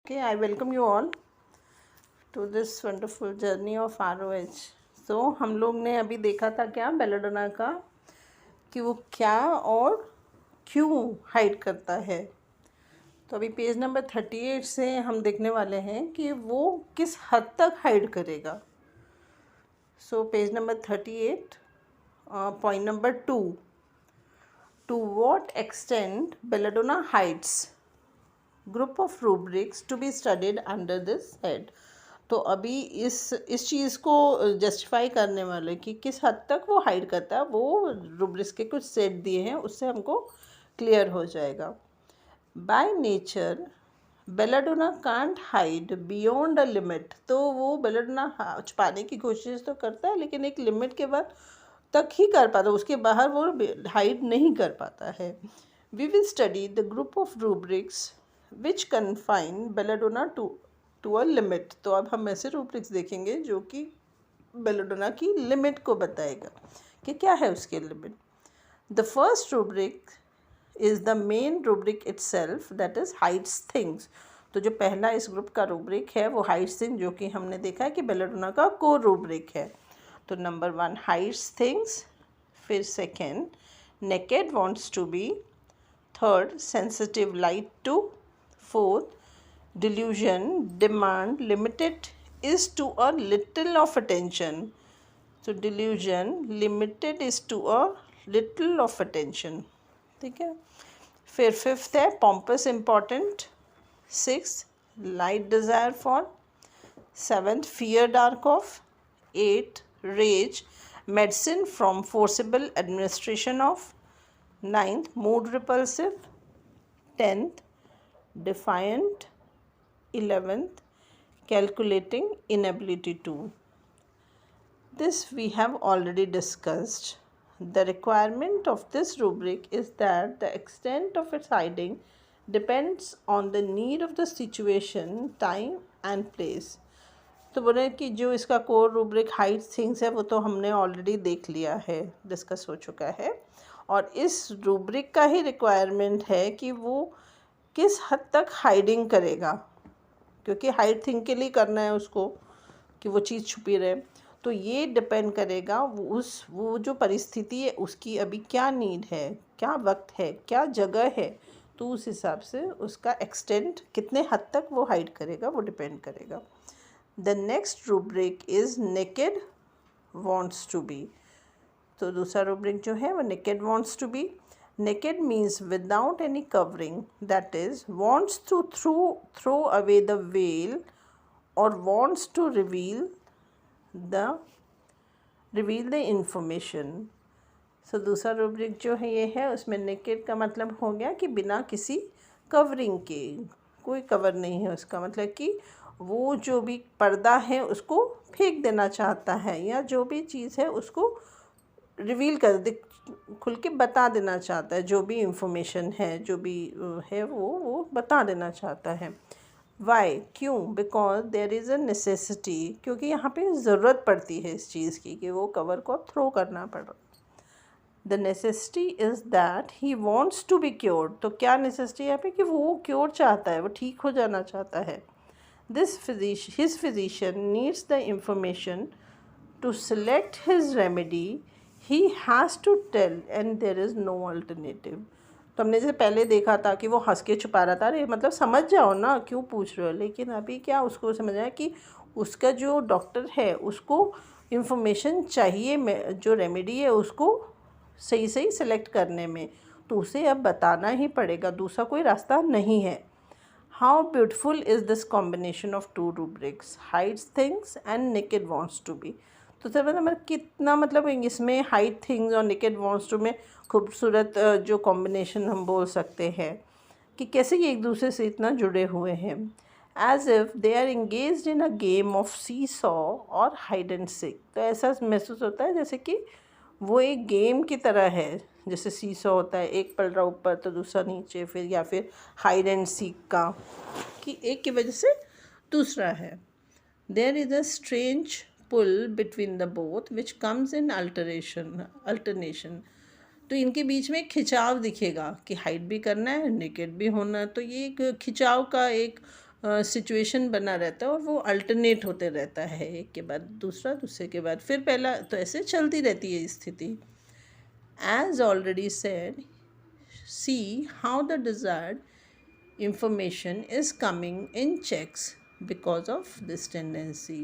Okay, I welcome you all to this wonderful journey of ROH. So हम लोग ने अभी देखा था क्या बेलेडोना का कि वो क्या और क्यों हाइड करता है। तो अभी पेज नंबर 38 से हम देखने वाले हैं कि वो किस हद तक हाइड करेगा। So page number 38 point number 2, to what extent belladonna hides, group of rubrics to be studied under this head. तो अभी इस चीज़ को जस्टिफाई करने वाले कि किस हद तक वो हाइड करता है, वो रूब्रिक्स के कुछ सेट दिए हैं, उससे हमको क्लियर हो जाएगा। By nature belladonna can't hide beyond a limit. तो वो बेलाडोना छुपाने की कोशिश तो करता है, लेकिन एक लिमिट के बाद तक ही कर पाता है, उसके बाहर वो हाइड नहीं कर पाता है। We will study the group of rubrics which confine belladonna to a limit. तो अब हम ऐसे रूब्रिक्स देखेंगे जो कि बेलाडोना की लिमिट को बताएगा कि क्या है उसके limit. The first rubric is the main rubric itself, that is hides things. तो जो पहला इस ग्रुप का रूब्रिक है वो हाइड्स थिंग्स, जो कि हमने देखा है कि बेलाडोना का कोर रूब्रिक है। तो नंबर 1 हाइड्स थिंग्स, फिर second naked wants to be, third sensitive light to, fourth delusion demand limited is to a little of attention. So delusion limited is to a little of attention. ठीक है। फिर fifth है pompous important, six light desire for, seventh fear dark of, eight rage medicine from forcible administration of, ninth mood repulsive, tenth defiant, 11th calculating inability to. This we have already discussed. The requirement of this rubric is that the extent of its hiding depends on the need of the situation, time and place. तो बोले कि जो इसका core rubric hide things है वो तो हमने already देख लिया है, डिस्कस हो चुका है। और इस रूब्रिक का ही रिक्वायरमेंट है कि वो किस हद तक हाइडिंग करेगा, क्योंकि हाइड थिंग के लिए करना है उसको कि वो चीज़ छुपी रहे। तो ये डिपेंड करेगा वो जो परिस्थिति है उसकी अभी क्या नीड है, क्या वक्त है, क्या जगह है, तो उस हिसाब से उसका एक्सटेंट कितने हद तक वो हाइड करेगा वो डिपेंड करेगा। The next rubric is naked wants to be. तो दूसरा रूब्रिक जो है वो naked wants to be. Naked means without any covering, that is, wants to throw away the veil or wants to reveal the information. So दूसरा rubric जो है ये है, उसमें naked का मतलब हो गया कि बिना किसी कवरिंग के, कोई कवर नहीं है उसका मतलब कि वो जो भी पर्दा है उसको फेंक देना चाहता है, या जो भी चीज़ है उसको रिवील कर खुल के बता देना चाहता है, जो भी इंफॉर्मेशन है, जो भी है वो बता देना चाहता है। वाई, क्यों? Because there is a necessity, क्योंकि यहाँ पे ज़रूरत पड़ती है इस चीज़ की कि वो कवर को थ्रो करना पड़ रहा। The necessity is that he wants to be cured. तो क्या नेसेसिटी है यहाँ पे कि वो क्योर चाहता है, वो ठीक हो जाना चाहता है। His physician needs the information to select his remedy, he has to tell and there is no alternative. तो हमने जैसे पहले देखा था कि वो हंस के छुपा रहा था, अरे मतलब समझ जाओ ना क्यों पूछ रहे हो, लेकिन अभी क्या उसको समझ आया कि उसका जो डॉक्टर है उसको इंफॉर्मेशन चाहिए, जो रेमेडी है उसको सही सही सेलेक्ट करने में, तो उसे अब बताना ही पड़ेगा, दूसरा कोई रास्ता नहीं है। How beautiful is this combination of two rubrics, hides things and naked wants to be. तो सर मतलब कितना मतलब इसमें हाइड थिंग्स और नेकेड वॉन्ट्स टू में खूबसूरत जो कॉम्बिनेशन हम बोल सकते हैं कि कैसे ये एक दूसरे से इतना जुड़े हुए हैं। As if they are engaged in a game of seesaw और हाइड एंड सीक। तो ऐसा महसूस होता है जैसे कि वो एक गेम की तरह है, जैसे सी सॉ होता है, एक पल रहा ऊपर तो दूसरा नीचे, फिर या फिर हाइड एंड सीक का कि एक की वजह से दूसरा है। There is a strange pull between the both which comes in alternation. तो इनके बीच में खिंचाव दिखेगा कि हाइड भी करना है, नेकेड भी होना है, तो ये एक खिंचाव का एक सिचुएशन बना रहता है और वो अल्टरनेट होते रहता है, एक के बाद दूसरा, दूसरे के बाद फिर पहला, तो ऐसे चलती रहती है स्थिति. As already said, see how the desired information is coming in checks because of this tendency.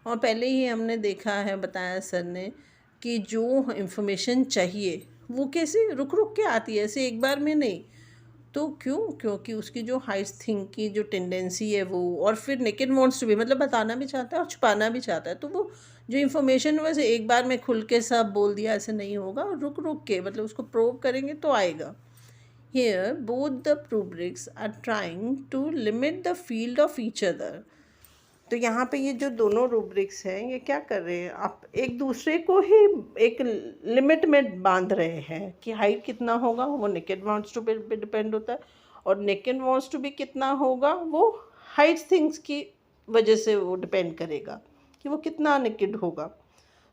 और पहले ही हमने देखा है, बताया सर ने, कि जो इंफॉर्मेशन चाहिए वो कैसे रुक रुक के आती है, ऐसे एक बार में नहीं. तो क्योंकि उसकी जो हाइट थिंक की जो टेंडेंसी है वो, और फिर नेकेड वांट्स टू भी, मतलब बताना भी चाहता है और छुपाना भी चाहता है. तो वो जो इन्फॉर्मेशन वैसे एक बार में खुल के सब बोल दिया ऐसे नहीं होगा, रुक रुक के, मतलब उसको प्रोब करेंगे तो आएगा. Here, both the rubrics are trying to limit the field of each other. तो यहाँ पे ये जो दोनों रूब्रिक्स हैं ये क्या कर रहे हैं, आप एक दूसरे को ही एक लिमिट में बांध रहे हैं कि हाइट कितना होगा वो नेकेड वांट्स टू पे डिपेंड होता है, और नेकेड वांट्स टू भी कितना होगा वो हाइट थिंग्स की वजह से वो डिपेंड करेगा कि वो कितना नेकेड होगा.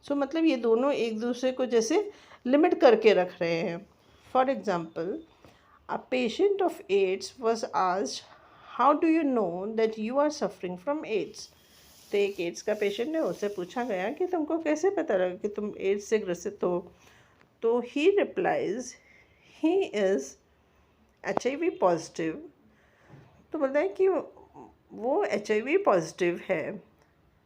सो मतलब ये दोनों एक दूसरे को जैसे लिमिट करके रख रहे हैं. For example, a patient of AIDS was asked, how do you know that you are suffering from AIDS? तो एक एड्स का पेशेंट है, उससे पूछा गया कि तुमको कैसे पता लगा कि तुम एड्स से ग्रसित हो. तो ही replies he is HIV positive. तो बोलता है कि वो HIV पॉजिटिव है.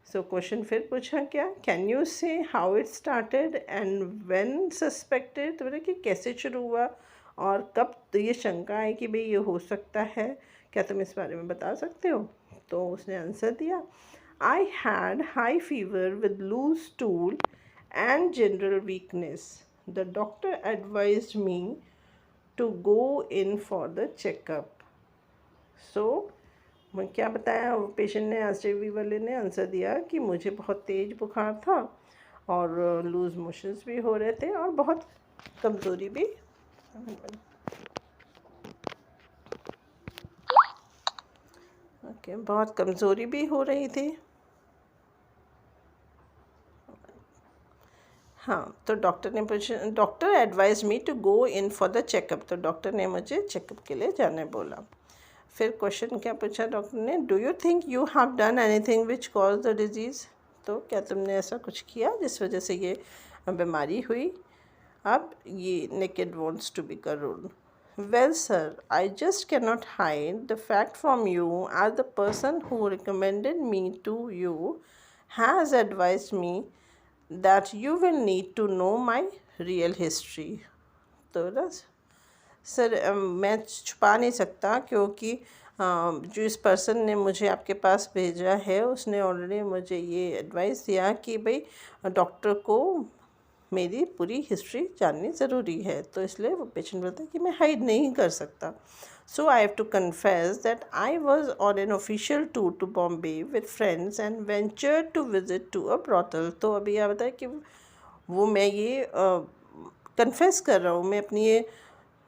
सो क्वेश्चन फिर पूछा, क्या कैन यू से how it started and when suspected. तो बोला कि कैसे शुरू हुआ और कब तो ये शंका है कि भाई ये हो सकता है, क्या तुम इस बारे में बता सकते हो. तो उसने आंसर दिया, I had high fever with loose stool and general weakness. The doctor advised me to go in for the checkup. So मैं क्या बताया, पेशेंट ने, HIV वाले ने आंसर दिया कि मुझे बहुत तेज़ बुखार था और लूज़ मोशंस भी हो रहे थे और बहुत कमज़ोरी भी, बहुत कमज़ोरी भी हो रही थी. हाँ, तो डॉक्टर ने पूछा, doctor advise me to go in for the checkup. तो डॉक्टर ने मुझे चेकअप के लिए जाने बोला. फिर क्वेश्चन क्या पूछा डॉक्टर ने, do you think you have done anything which cause the disease. तो क्या तुमने ऐसा कुछ किया जिस वजह से ये बीमारी हुई. अब ये नेकेड वांट्स टू बी का rule. Well, sir, I just cannot hide the fact from you, as the person who recommended me to you has advised me that you will need to know my real history. तो ना sir, मैं छुपा नहीं सकता क्योंकि जो इस person ने मुझे आपके पास भेजा है उसने ऑलरेडी मुझे ये एडवाइस दिया कि भाई डॉक्टर को मेरी पूरी हिस्ट्री जाननी ज़रूरी है. तो इसलिए वो पेशेंट बोलता है कि मैं हाइड नहीं कर सकता. So I have to confess that I was on an official tour to Bombay with friends and venture to visit to a brothel. तो अभी यह बताया कि वो मैं ये कन्फेस कर रहा हूँ, मैं अपनी ये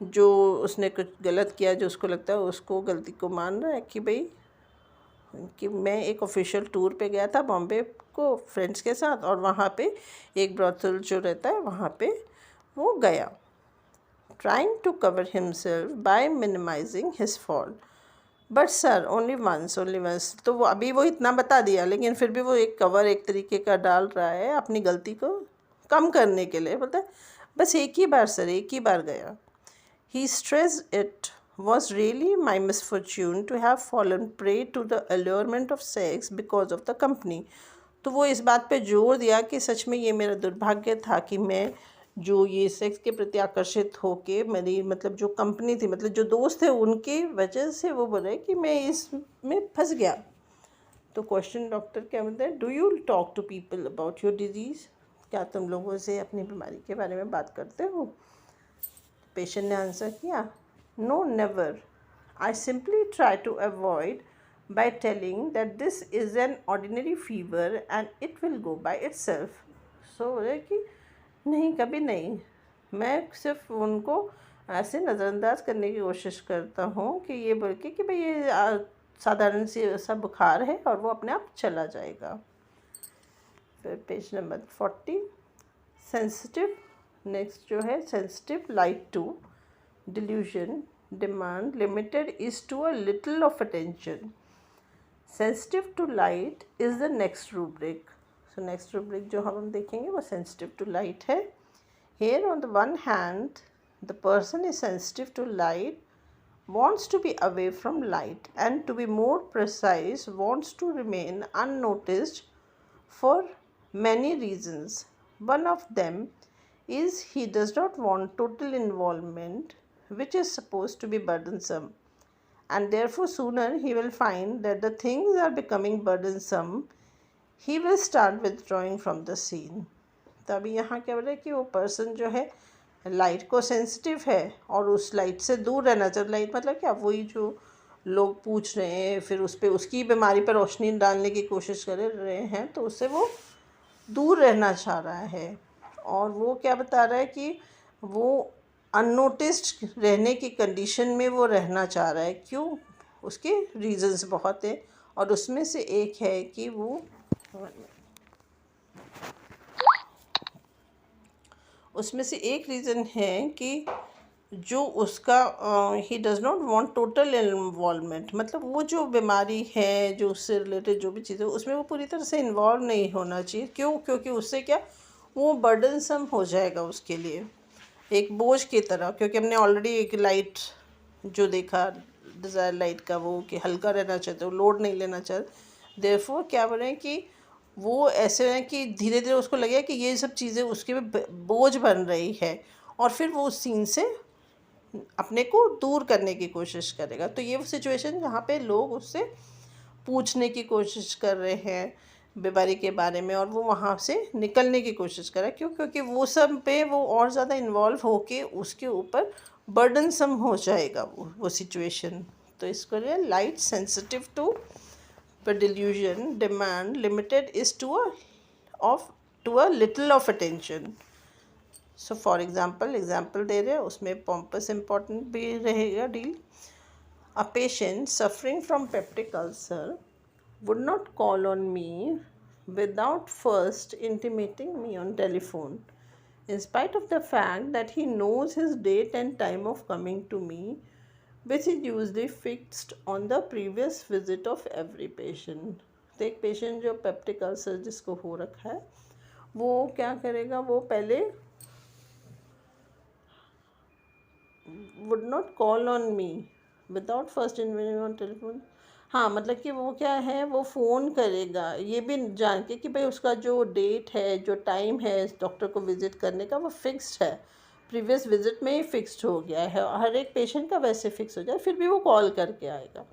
जो उसने कुछ गलत किया, जो उसको लगता है उसको गलती को मान रहा है कि भाई कि मैं एक ऑफिशियल टूर पे गया था बॉम्बे को फ्रेंड्स के साथ और वहाँ पे एक ब्रॉथल जो रहता है वहाँ पे वो गया. Trying to cover himself by minimising his fault. But sir only once. तो वो अभी वो इतना बता दिया लेकिन फिर भी वो एक कवर एक तरीके का डाल रहा है अपनी गलती को कम करने के लिए. बोलता है बस एक ही बार सर, एक ही बार गया. ही stressed it was really my misfortune to have fallen prey to the allurement of sex because of the company. तो वो इस बात पे जोर दिया कि सच में ये मेरा दुर्भाग्य था कि मैं जो ये सेक्स के प्रति आकर्षित होके मेरी मतलब जो कंपनी थी, मतलब जो दोस्त थे उनकी वजह से वो बोले कि मैं इसमें फंस गया. तो क्वेश्चन डॉक्टर क्या बोलते हैं, do you talk to people about your disease. क्या तुम लोगों से अपनी बीमारी के बारे में बात करते हो. पेशेंट ने आंसर किया, no never. I simply try to avoid by telling that this is an ordinary fever and it will go by itself. So बोले कि नहीं, कभी नहीं. मैं सिर्फ उनको ऐसे नज़रअंदाज करने की कोशिश करता हूँ कि ये बोल के कि भाई ये साधारण सी सा बुखार है और वो अपने आप चला जाएगा. फिर पेज नंबर 40 सेंसिटिव. नेक्स्ट जो है sensitive light to delusion demand limited is to a little of attention. Sensitive to light is the next rubric. So next rubric जो हम देखेंगे वो सेंसिटिव टू लाइट है. Here on the one hand, the person is sensitive to light, wants to be away from light, and to be more precise, wants to remain unnoticed for many reasons. One of them is he does not want total involvement, which is supposed to be burdensome, and therefore sooner he will find that the things are becoming burdensome, he will start withdrawing from the scene. तो अभी यहाँ क्या बोल रहे हैं कि वो person जो है लाइट को सेंसिटिव है और उस लाइट से दूर रहना चाहिए. लाइट मतलब क्या, वही जो लोग पूछ रहे हैं, फिर उस पर उसकी बीमारी पर रोशनी डालने की कोशिश कर रहे हैं, तो उससे वो दूर रहना चाह रहा है. और वो क्या बता रहा है कि वो अननोटिस्ड रहने की कंडीशन में वो रहना चाह रहा है. क्यों? उसके रीज़न्स बहुत हैं, और उसमें से एक है कि उसमें से एक रीज़न है कि जो उसका he does not want total involvement, मतलब वो जो बीमारी है, जो उससे रिलेटेड जो भी चीज़ें, उसमें वो पूरी तरह से इन्वॉल्व नहीं होना चाहिए. क्यों? क्योंकि उससे क्या, वो बर्डनसम हो जाएगा उसके लिए, एक बोझ की तरह. क्योंकि हमने ऑलरेडी एक लाइट जो देखा, डिज़ायर लाइट का, वो कि हल्का रहना चाहते, वो लोड नहीं लेना चाहते. देयरफॉर क्या बोल रहे हैं कि वो ऐसे है कि धीरे धीरे उसको लगेगा कि ये सब चीज़ें उसके बोझ बन रही है, और फिर वो उस सीन से अपने को दूर करने की कोशिश करेगा. तो ये वो सिचुएशन जहाँ पे लोग उससे पूछने की कोशिश कर रहे हैं बीमारी के बारे में, और वो वहाँ से निकलने की कोशिश कर रहा है. क्यों? क्योंकि वो सब पे वो और ज़्यादा इन्वॉल्व होके उसके ऊपर बर्डनसम हो जाएगा वो सिचुएशन. तो इसको लिए लाइट सेंसिटिव टू पर delusion demand limited is to a little of attention. So for example दे रहे हैं, उसमें pompous important भी रहेगा deal. A patient suffering from peptic ulcer would not call on me without first intimating me on telephone, in spite of the fact that he knows his date and time of coming to me, which is usually fixed on the previous visit of every patient. तो एक patient जो peptic ulcer जिसको हो रखा है, वो क्या करेगा, वो पहले would not call on me without first invitation on telephone. हाँ, मतलब कि वो क्या है, वो फ़ोन करेगा ये भी जान के कि भाई उसका जो डेट है, जो टाइम है डॉक्टर को विज़िट करने का, वो फिक्स्ड है, प्रीवियस विज़िट में ही फिक्स्ड हो गया है. हर एक पेशेंट का वैसे फिक्स हो जाए, फिर भी वो कॉल करके आएगा.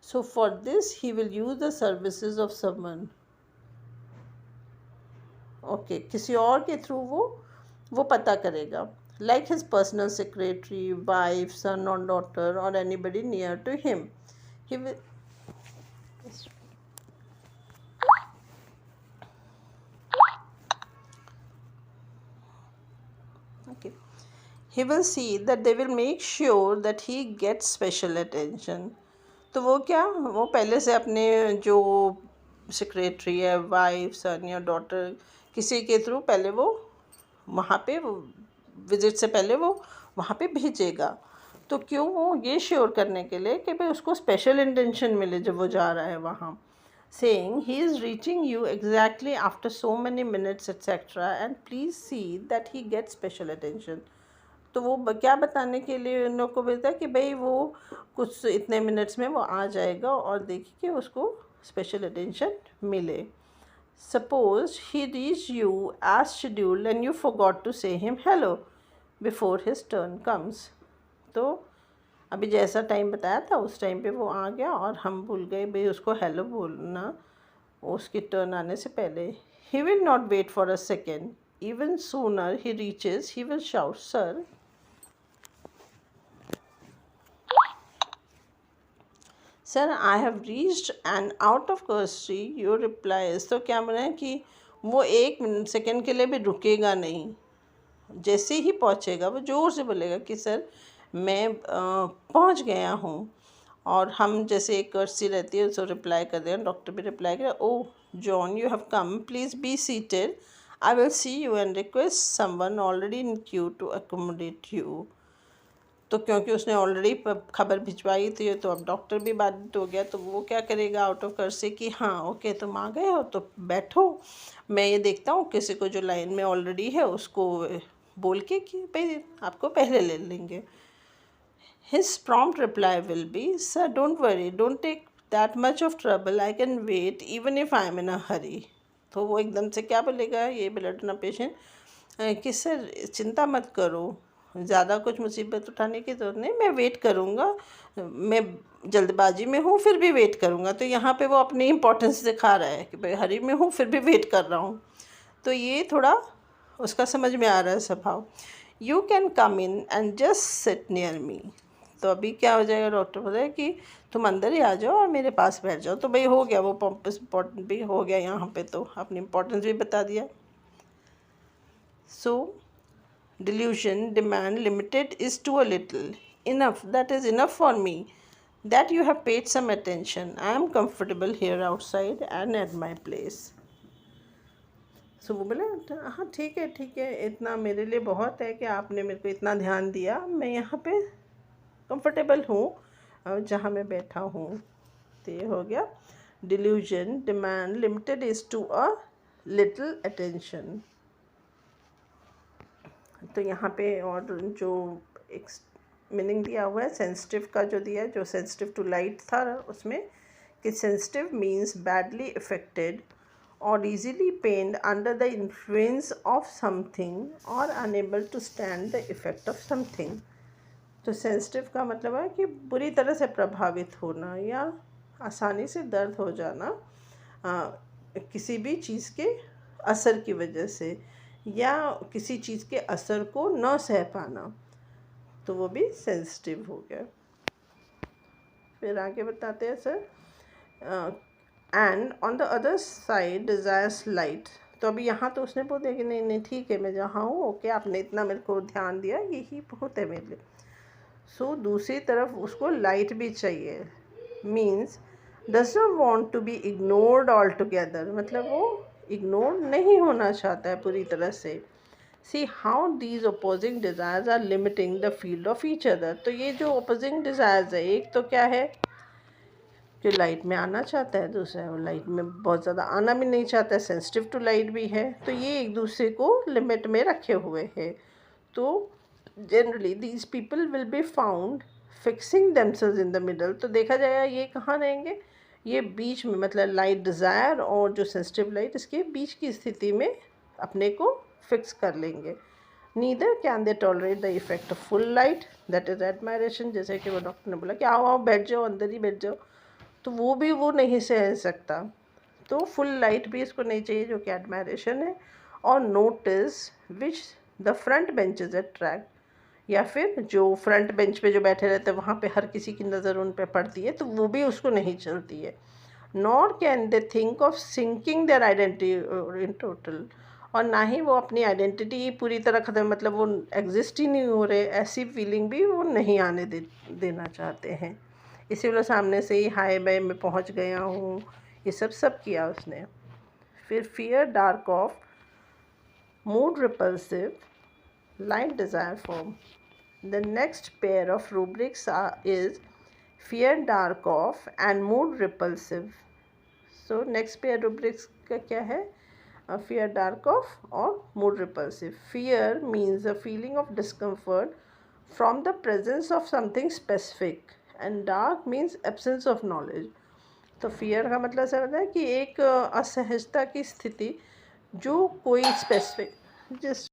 So for this he will use the services of someone. Okay, किसी और के थ्रू वो पता करेगा, like his personal secretary, wife, son or daughter, or anybody near to him. He will okay. He will see that they will make sure that he gets special attention. तो वो क्या, वो पहले से अपने जो सेक्रेटरी है, वाइफ, सन या डॉटर, किसी के थ्रू पहले वो वहाँ पे विज़िट से पहले वो वहाँ पे भेजेगा. तो क्यों? वो ये श्योर करने के लिए कि भाई उसको स्पेशल इंटेंशन मिले जब वो जा रहा है वहाँ. saying he is reaching you exactly after so many minutes etc. and please see that he gets special attention. तो वो क्या बताने के लिए उन लोग को भेजता है कि भाई वो कुछ इतने मिनट्स में वो आ जाएगा और देखिए कि उसको स्पेशल अटेंशन मिले. Suppose he reached you as scheduled and you forgot to say him hello before his turn comes. तो अभी जैसा टाइम बताया था उस टाइम पे वो आ गया और हम भूल गए भाई उसको हेलो बोलना उसकी टर्न आने से पहले. He will not wait for a second. Even sooner he reaches, he will shout, Sir. Sir, I have reached and out of courtesy your reply is. तो क्या बोला है कि वो एक सेकेंड के लिए भी रुकेगा नहीं. जैसे ही पहुँचेगा वो ज़ोर से बोलेगा कि सर मैं पहुँच गया हूँ. और हम जैसे एक कर्सी रहती है उसको रिप्लाई कर दें, डॉक्टर भी रिप्लाई करे, oh John you have come, please be seated, I will see you and request someone already in queue to accommodate you. तो क्योंकि उसने ऑलरेडी खबर भिजवाई थी तो अब डॉक्टर भी बाधित हो गया, तो वो क्या करेगा आउट ऑफ कर्सी कि हाँ ओके तुम आ गए हो तो बैठो, मैं ये देखता हूँ किसी को जो लाइन में ऑलरेडी है उसको बोल के कि भाई आपको पहले ले लेंगे। His prompt reply will be, Sir, don't worry, don't take that much of trouble, I can wait even if I am in a hurry. तो वो एकदम से क्या बोलेगा ये बेलडोना पेशेंट कि सर चिंता मत करो, ज़्यादा कुछ मुसीबत उठाने की ज़रूरत नहीं, मैं वेट करूँगा, मैं जल्दबाजी में हूँ फिर भी वेट करूँगा। तो यहाँ पे वो अपनी इम्पोर्टेंस दिखा रहा है कि भाई हरी में हूँ फिर भी वेट कर रहा हूँ। तो ये थोड़ा उसका समझ में आ रहा है स्वभाव। You can come in and just sit near me. तो अभी क्या हो जाएगा, डॉक्टर बोल रहे हैं कि तुम अंदर ही आ जाओ और मेरे पास बैठ जाओ। तो भाई हो गया, वो पम्पस इम्पोर्टेंट भी हो गया, यहाँ पे तो अपनी इम्पोर्टेंस भी बता दिया। So delusion demand limited is to a little enough, that is enough for me, that you have paid some attention, I am comfortable here outside and at my place. So वो बोले हाँ ठीक है, इतना मेरे लिए बहुत है कि आपने मेरे को इतना ध्यान दिया, मैं यहाँ पे कंफर्टेबल हूँ जहाँ मैं बैठा हूँ। तो ये हो गया delusion demand limited is to a little attention. तो यहाँ पे और जो एक मीनिंग दिया हुआ है सेंसिटिव का, जो दिया है, जो सेंसिटिव टू लाइट था उसमें कि सेंसिटिव मीन्स बैडली अफेक्टेड और easily pained under the influence of something or unable to stand the effect of something। तो सेंसिटिव का मतलब है कि बुरी तरह से प्रभावित होना या आसानी से दर्द हो जाना किसी भी चीज़ के असर की वजह से, या किसी चीज़ के असर को न सह पाना, तो वो भी सेंसिटिव हो गया। फिर आगे बताते हैं sir, and on the other side desires light. तो अभी यहाँ तो उसने बोल दिया कि नहीं ठीक है मैं जहाँ हूँ ओके, आपने इतना मेरे को ध्यान दिया, यही बहुत है मेरे लिए। सो दूसरी तरफ उसको लाइट भी चाहिए, means does not want to be ignored all together, मतलब वो इग्नोर नहीं होना चाहता है पूरी तरह से। See how these opposing desires are limiting the field of each other. तो ये जो अपोजिंग डिज़ायर्स है, एक तो क्या है जो लाइट में आना चाहता है, दूसरा वो लाइट में बहुत ज़्यादा आना भी नहीं चाहता है, सेंसिटिव टू लाइट भी है, तो ये एक दूसरे को लिमिट में रखे हुए हैं। तो generally these people will be found fixing themselves in the middle. तो देखा जाएगा ये कहाँ रहेंगे, ये बीच में, मतलब लाइट डिज़ायर और जो सेंसिटिव लाइट, इसके बीच की स्थिति में अपने को फिक्स कर लेंगे। Neither can they tolerate the effect of full light, that is admiration. जैसे कि वो डॉक्टर ने बोला कि आओ बैठ जाओ, अंदर ही बैठ जाओ, तो वो भी वो नहीं सह सकता। तो फुल लाइट भी इसको नहीं चाहिए, जो कि एडमायरेशन है। और notice which the front benches attract, या फिर जो फ्रंट बेंच पे जो बैठे रहते हैं वहाँ पे हर किसी की नज़र उन पे पड़ती है, तो वो भी उसको नहीं चलती है। Nor can they think of sinking their identity in total, और ना ही वो अपनी आइडेंटिटी पूरी तरह ख़त्म, मतलब वो एग्जिस्ट ही नहीं हो रहे, ऐसी फीलिंग भी वो नहीं आने देना चाहते हैं। इसीलिए सामने से ही हाय बाय मैं पहुंच गया हूँ, ये सब किया उसने। फिर fear dark of mood repulsive light desire form. The next pair of rubrics is fear dark of and mood repulsive. So next pair rubrics का क्या है, फियर डार्क ऑफ और mood repulsive. Fear means a feeling of discomfort from the presence of something specific and dark means absence of knowledge. तो fear का मतलब ऐसा होता है कि एक असहजता की स्थिति जो कोई स्पेसिफिक जिस